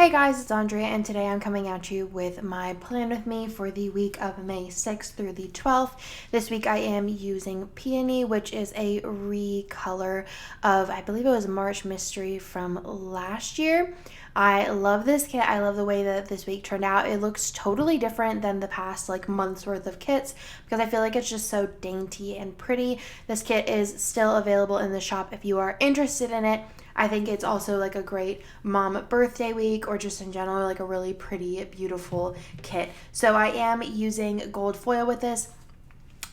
Hey guys, it's Andrea, and today I'm coming at you with my plan with me for the week of May 6th through the 12th. This week I am using Peony, which is a recolor of, I believe it was March Mystery from last year. I love this kit. I love the way that this week turned out. It looks totally different than the past month's worth of kits because I feel like it's just so dainty and pretty. This kit is still available in the shop if you are interested in it. I think it's also a great mom birthday week or just in general a really pretty, beautiful kit. So I am using gold foil with this.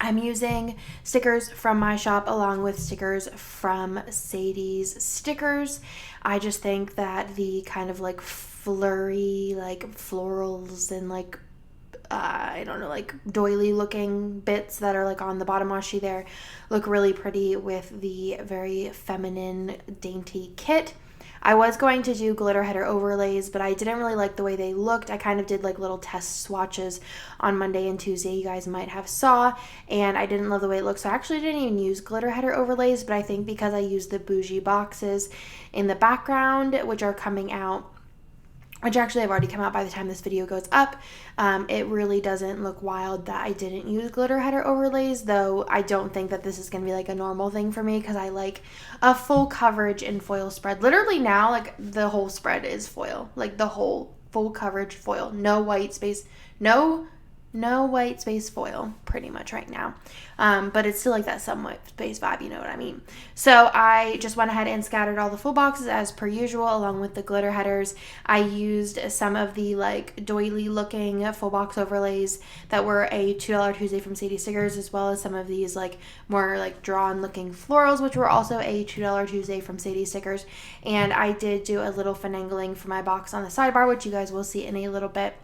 I'm using stickers from my shop along with stickers from Sadie's Stickers. I just think that the kind of flurry, florals and I don't know, doily looking bits that are on the bottom washi there look really pretty with the very feminine, dainty kit. I was going to do glitter header overlays, but I didn't really like the way they looked. I kind of did little test swatches on Monday and Tuesday, you guys might have saw, and I didn't love the way it looked, so I actually didn't even use glitter header overlays, but I think because I used the bougie boxes in the background, which are coming out, which actually have already come out by the time this video goes up, it really doesn't look wild that I didn't use glitter header overlays, though I don't think that this is going to be a normal thing for me because I like a full coverage in foil spread. Literally now, the whole spread is foil, the whole full coverage foil, no white space, no white space foil pretty much right now, but it's still that some white space vibe, you know what I mean. So I just went ahead and scattered all the full boxes as per usual along with the glitter headers. I used some of the doily looking full box overlays that were a $2 Tuesday from Sadie Stickers, as well as some of these more drawn looking florals, which were also a $2 Tuesday from Sadie Stickers. And I did do a little finagling for my box on the sidebar, which you guys will see in a little bit,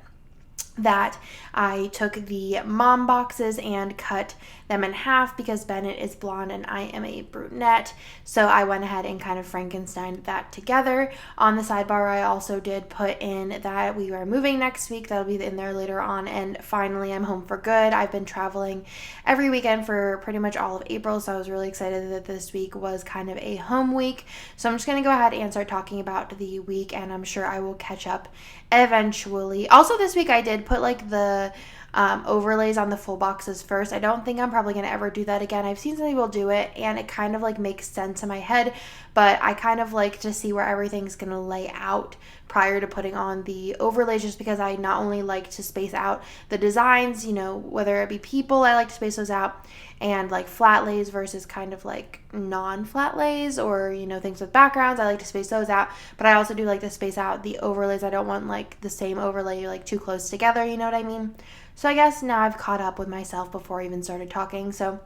that I took the mom boxes and cut them in half because Bennett is blonde and I am a brunette. So I went ahead and kind of Frankensteined that together. On the sidebar, I also did put in that we are moving next week. That'll be in there later on. And finally, I'm home for good. I've been traveling every weekend for pretty much all of April. So I was really excited that this week was kind of a home week. So I'm just going to go ahead and start talking about the week, and I'm sure I will catch up eventually. Also, this week I did put the overlays on the full boxes first. I don't think I'm probably going to ever do that again. I've seen some people do it and it kind of makes sense in my head, but I kind of like to see where everything's going to lay out prior to putting on the overlays, just because I not only like to space out the designs, whether it be people, I like to space those out, and flat lays versus kind of non-flat lays or things with backgrounds, I like to space those out. But I also do like to space out the overlays. I don't want the same overlay too close together, you know what I mean? So I guess now I've caught up with myself before I even started talking. So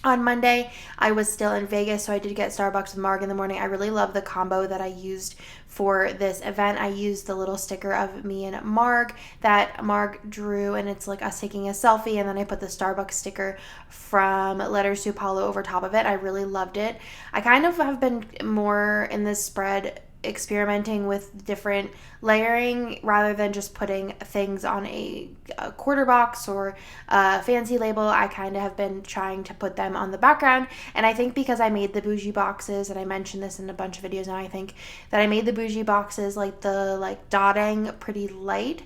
on Monday, I was still in Vegas, so I did get Starbucks with Marg in the morning. I really love the combo that I used for this event. I used the little sticker of me and Marg that Marg drew, and it's us taking a selfie, and then I put the Starbucks sticker from Letters to Apollo over top of it. I really loved it. I kind of have been more in this spread experimenting with different layering rather than just putting things on a quarter box or a fancy label. I kind of have been trying to put them on the background, and I think because I made the bougie boxes, and I mentioned this in a bunch of videos now, I think that I made the bougie boxes the dotting pretty light,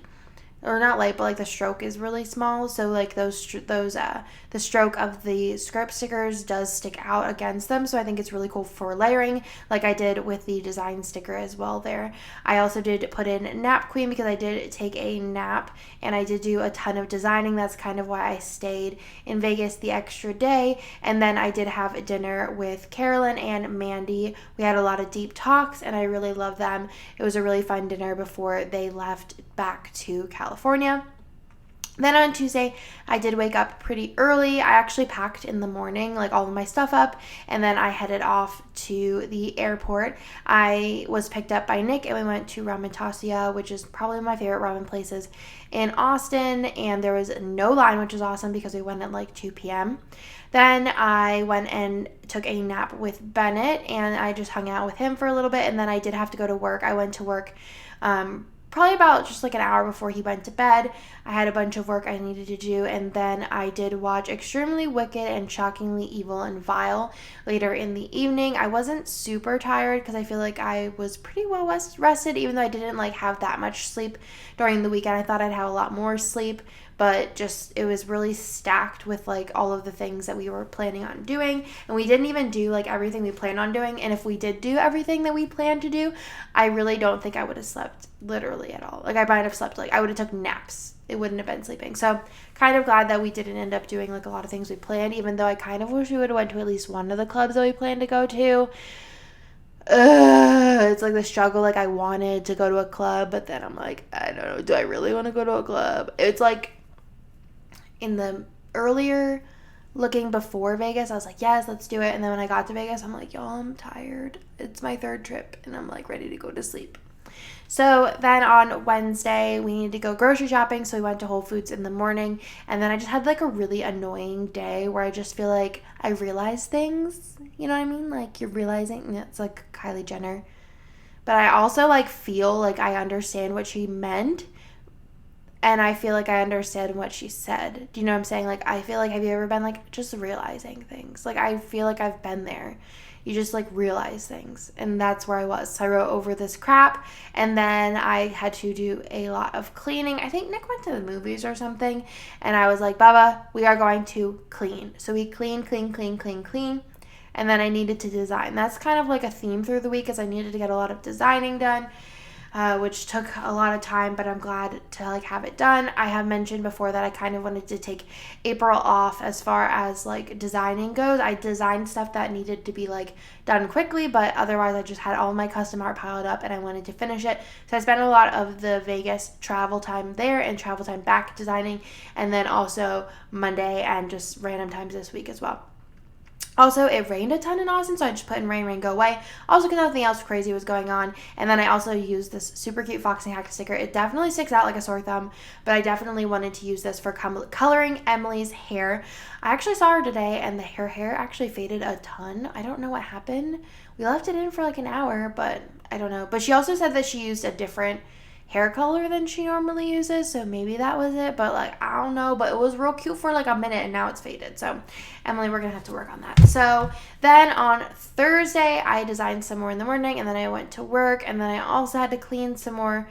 or not light, but the stroke is really small, so the stroke of the script stickers does stick out against them, so I think it's really cool for layering, like I did with the design sticker as well there. I also did put in Nap Queen because I did take a nap and I did do a ton of designing. That's kind of why I stayed in Vegas the extra day. And then I did have dinner with Carolyn and Mandy. We had a lot of deep talks and I really loved them. It was a really fun dinner before they left back to California. Then on Tuesday, I did wake up pretty early. I actually packed in the morning, all of my stuff up, and then I headed off to the airport. I was picked up by Nick, and we went to Ramentasia, which is probably my favorite ramen places in Austin, and there was no line, which was awesome because we went at 2 p.m. Then I went and took a nap with Bennett, and I just hung out with him for a little bit, and then I did have to go to work. I went to work probably about just like an hour before he went to bed. I had a bunch of work I needed to do, and then I did watch Extremely Wicked and Shockingly Evil and Vile later in the evening. I wasn't super tired because I feel like I was pretty well rested, even though I didn't like have that much sleep during the weekend. I thought I'd have a lot more sleep, but just it was really stacked with like all of the things that we were planning on doing, and we didn't even do like everything we planned on doing. And if we did do everything that we planned to do, I really don't think I would have slept literally at all. Like I might have slept, like I would have took naps. It wouldn't have been sleeping. So kind of glad that we didn't end up doing like a lot of things we planned, even though I kind of wish we would have went to at least one of the clubs that we planned to go to. It's like the struggle. Like I wanted to go to a club, but then I'm like, I don't know, do I really want to go to a club? It's like in the earlier looking before Vegas, I was like, yes, let's do it. And then when I got to Vegas, I'm like, y'all, I'm tired. It's my third trip and I'm like ready to go to sleep. So then on Wednesday, we needed to go grocery shopping. So we went to Whole Foods in the morning. And then I just had like a really annoying day where I just feel like I realize things. You know what I mean? Like you're realizing, it's like Kylie Jenner. But I also like feel like I understand what she meant. And I feel like I understand what she said. Do you know what I'm saying? Like, I feel like, have you ever been, like, just realizing things? Like, I feel like I've been there. You just, like, realize things. And that's where I was. So I wrote over this crap. And then I had to do a lot of cleaning. I think Nick went to the movies or something. And I was like, Baba, we are going to clean. So we clean. And then I needed to design. That's kind of like a theme through the week, is I needed to get a lot of designing done. Which took a lot of time, but I'm glad to like have it done. I have mentioned before that I kind of wanted to take April off as far as like designing goes. I designed stuff that needed to be like done quickly, but otherwise I just had all my custom art piled up and I wanted to finish it. So I spent a lot of the Vegas travel time there and travel time back designing, and then also Monday and just random times this week as well. Also, it rained a ton in Austin, so I just put in rain, go away. Also, because nothing else crazy was going on. And then I also used this super cute Foxy Hack sticker. It definitely sticks out like a sore thumb, but I definitely wanted to use this for coloring Emily's hair. I actually saw her today, and her hair actually faded a ton. I don't know what happened. We left it in for like an hour, but I don't know. But she also said that she used a different hair color than she normally uses, so maybe that was it, but like I don't know. But it was real cute for like a minute and now it's faded. So Emily, we're gonna have to work on that. So then on Thursday I designed some more in the morning, and then I went to work, and then I also had to clean some more.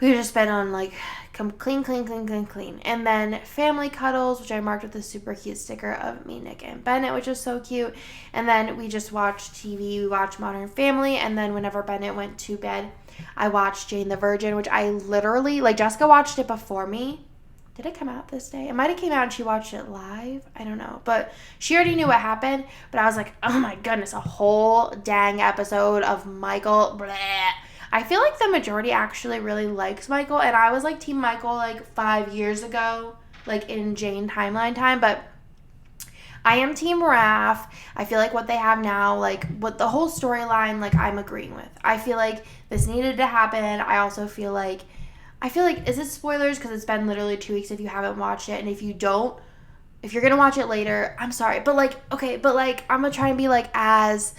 We just been on like clean. And then family cuddles, which I marked with a super cute sticker of me, Nick, and Bennett, which is so cute. And then we just watched TV. We watched Modern Family, and then whenever Bennett went to bed, I watched Jane the Virgin, which I literally, like, Jessica watched it before me. Did it come out this day? It might have came out and she watched it live. I don't know. But she already knew what happened. But I was like, oh my goodness, a whole dang episode of Michael. Bleh. I feel like the majority actually really likes Michael. And I was like Team Michael like 5 years ago, like in Jane timeline time. But I am Team Raph. I feel like what they have now, like what the whole storyline, like I'm agreeing with. I feel like this needed to happen. I also feel like, is it spoilers? Because it's been literally 2 weeks if you haven't watched it. And if you don't, if you're going to watch it later, I'm sorry. But like, okay, but like I'm going to try and be like as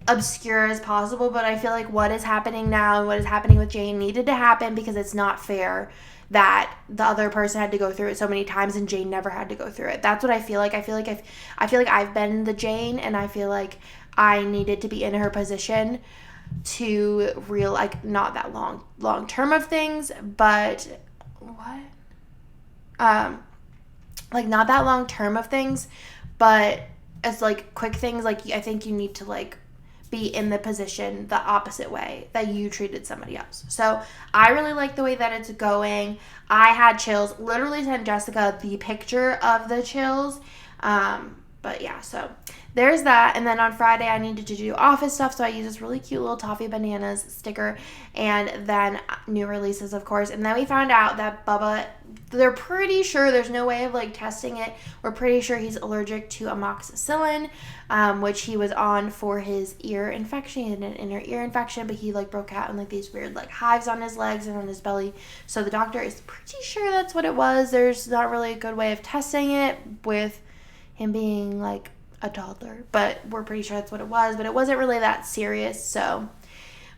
obscure as possible. But I feel like what is happening now and what is happening with Jane needed to happen, because it's not fair that the other person had to go through it so many times and Jane never had to go through it. That's what I feel like. I feel like I've been the Jane, and I feel like I needed to be in her position to real, like, not that long term of things, but like not that long term of things, but it's like quick things. Like I think you need to like be in the position the opposite way that you treated somebody else. So I really like the way that it's going. I had chills. Literally sent Jessica the picture of the chills. But yeah, so there's that. And then on Friday I needed to do office stuff, so I used this really cute little Toffee Bananas sticker, and then new releases, of course. And then we found out that Bubba, they're pretty sure, there's no way of like testing it, we're pretty sure he's allergic to amoxicillin, which he was on for his ear infection. He had an inner ear infection, but he like broke out in like these weird like hives on his legs and on his belly. So the doctor is pretty sure that's what it was. There's not really a good way of testing it with him being like a toddler, but we're pretty sure that's what it was. But it wasn't really that serious, so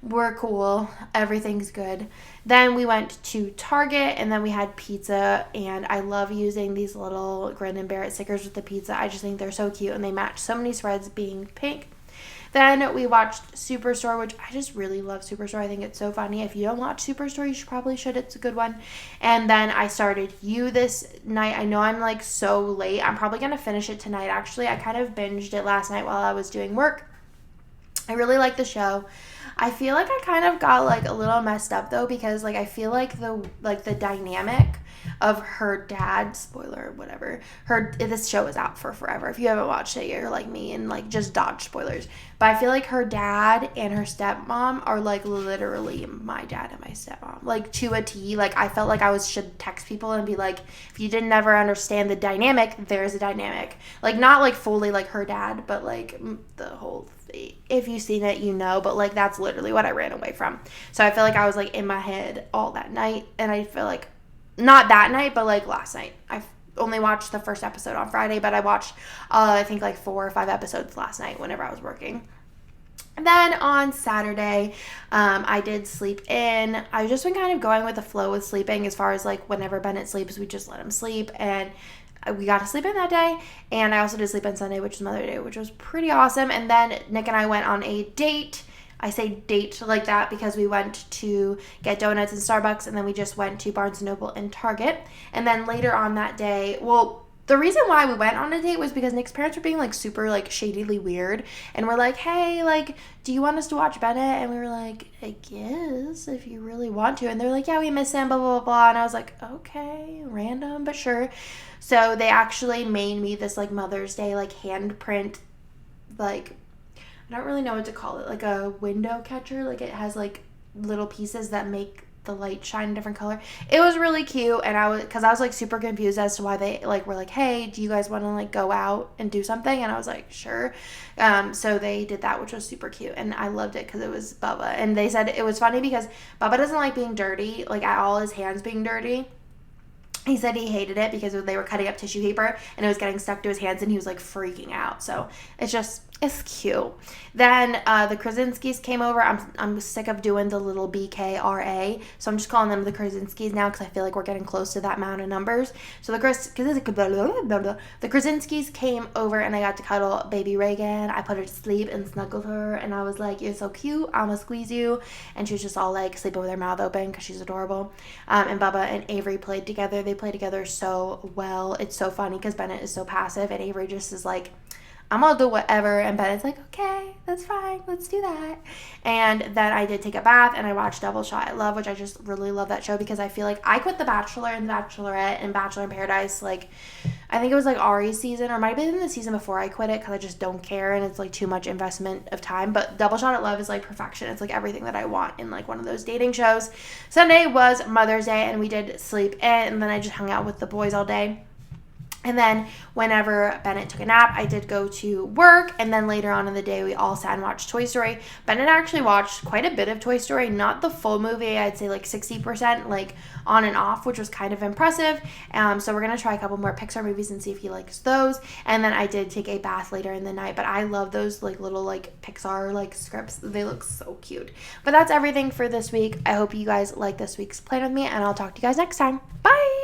we're cool. Everything's good. Then we went to Target and then we had pizza, and I love using these little Grin and Barrett stickers with the pizza. I just think they're so cute and they match so many spreads being pink. Then we watched Superstore, which I just really love Superstore. I think it's so funny. If you don't watch Superstore, you probably should. It's a good one. And then I started You this night. I know I'm like so late. I'm probably going to finish it tonight, actually. I kind of binged it last night while I was doing work. I really like the show. I feel like I kind of got like a little messed up though, because like I feel like the dynamic of her dad, spoiler, whatever, this show is out for forever. If you haven't watched it, you're like me and like just dodge spoilers. But I feel like her dad and her stepmom are like literally my dad and my stepmom, like to a T. Like I felt like should text people and be like, if you didn't ever understand the dynamic, there's a dynamic. Like not like fully like her dad, but like the whole, if you've seen it, you know, but like that's literally what I ran away from. So I feel like I was like in my head all that night, and I feel like not that night, but like last night. I only watched the first episode on Friday, but I watched I think like 4 or 5 episodes last night whenever I was working. And then on Saturday, I did sleep in. I've just been kind of going with the flow with sleeping, as far as like whenever Bennett sleeps, we just let him sleep, and we got to sleep in that day. And I also did sleep in Sunday, which is Mother's Day, which was pretty awesome. And then Nick and I went on a date. I say date like that because we went to get donuts in Starbucks, and then we just went to Barnes & Noble and Target. And then later on that day, well, the reason why we went on a date was because Nick's parents were being like super like shadily weird, and we're like, hey, like, do you want us to watch Bennett? And we were like, I guess if you really want to. And they're like, yeah, we miss him, blah blah blah. And I was like, okay, random but sure. So they actually made me this like Mother's Day like handprint, like, I don't really know what to call it, like a window catcher. Like it has like little pieces that make the light shine a different color. It was really cute, and because I was like super confused as to why they like were like, hey, do you guys want to like go out and do something? And I was like, sure. So they did that, which was super cute, and I loved it because it was Bubba. And they said it was funny because Bubba doesn't like being dirty, like at all, his hands being dirty. He said he hated it because they were cutting up tissue paper and it was getting stuck to his hands, and he was like freaking out. So it's cute. Then the Krasinskis came over. I'm sick of doing the little BKRA, so I'm just calling them the Krasinskis now because I feel like we're getting close to that amount of numbers. So the Krasinskis came over, and I got to cuddle baby Reagan. I put her to sleep and snuggled her, and I was like, you're so cute, I'm gonna squeeze you. And she was just all like sleeping with her mouth open because she's adorable. And Bubba and Avery played together. They play together so well. It's so funny because Bennett is so passive, and Avery just is like, I'm gonna do whatever. And Bennett's like, okay, that's fine, let's do that. And then I did take a bath, and I watched Double Shot at Love, which I just really love that show because I feel like I quit The Bachelor and The Bachelorette and Bachelor in Paradise, like I think it was like Ari's season, or might have been the season before I quit it because I just don't care and it's like too much investment of time. But Double Shot at Love is like perfection. It's like everything that I want in like one of those dating shows. Sunday was Mother's Day, and we did sleep in, and then I just hung out with the boys all day. And then whenever Bennett took a nap, I did go to work. And then later on in the day, we all sat and watched Toy Story. Bennett actually watched quite a bit of Toy Story, not the full movie. I'd say like 60%, like on and off, which was kind of impressive. So we're going to try a couple more Pixar movies and see if he likes those. And then I did take a bath later in the night. But I love those like little like Pixar like scripts. They look so cute. But that's everything for this week. I hope you guys like this week's plan with me, and I'll talk to you guys next time. Bye!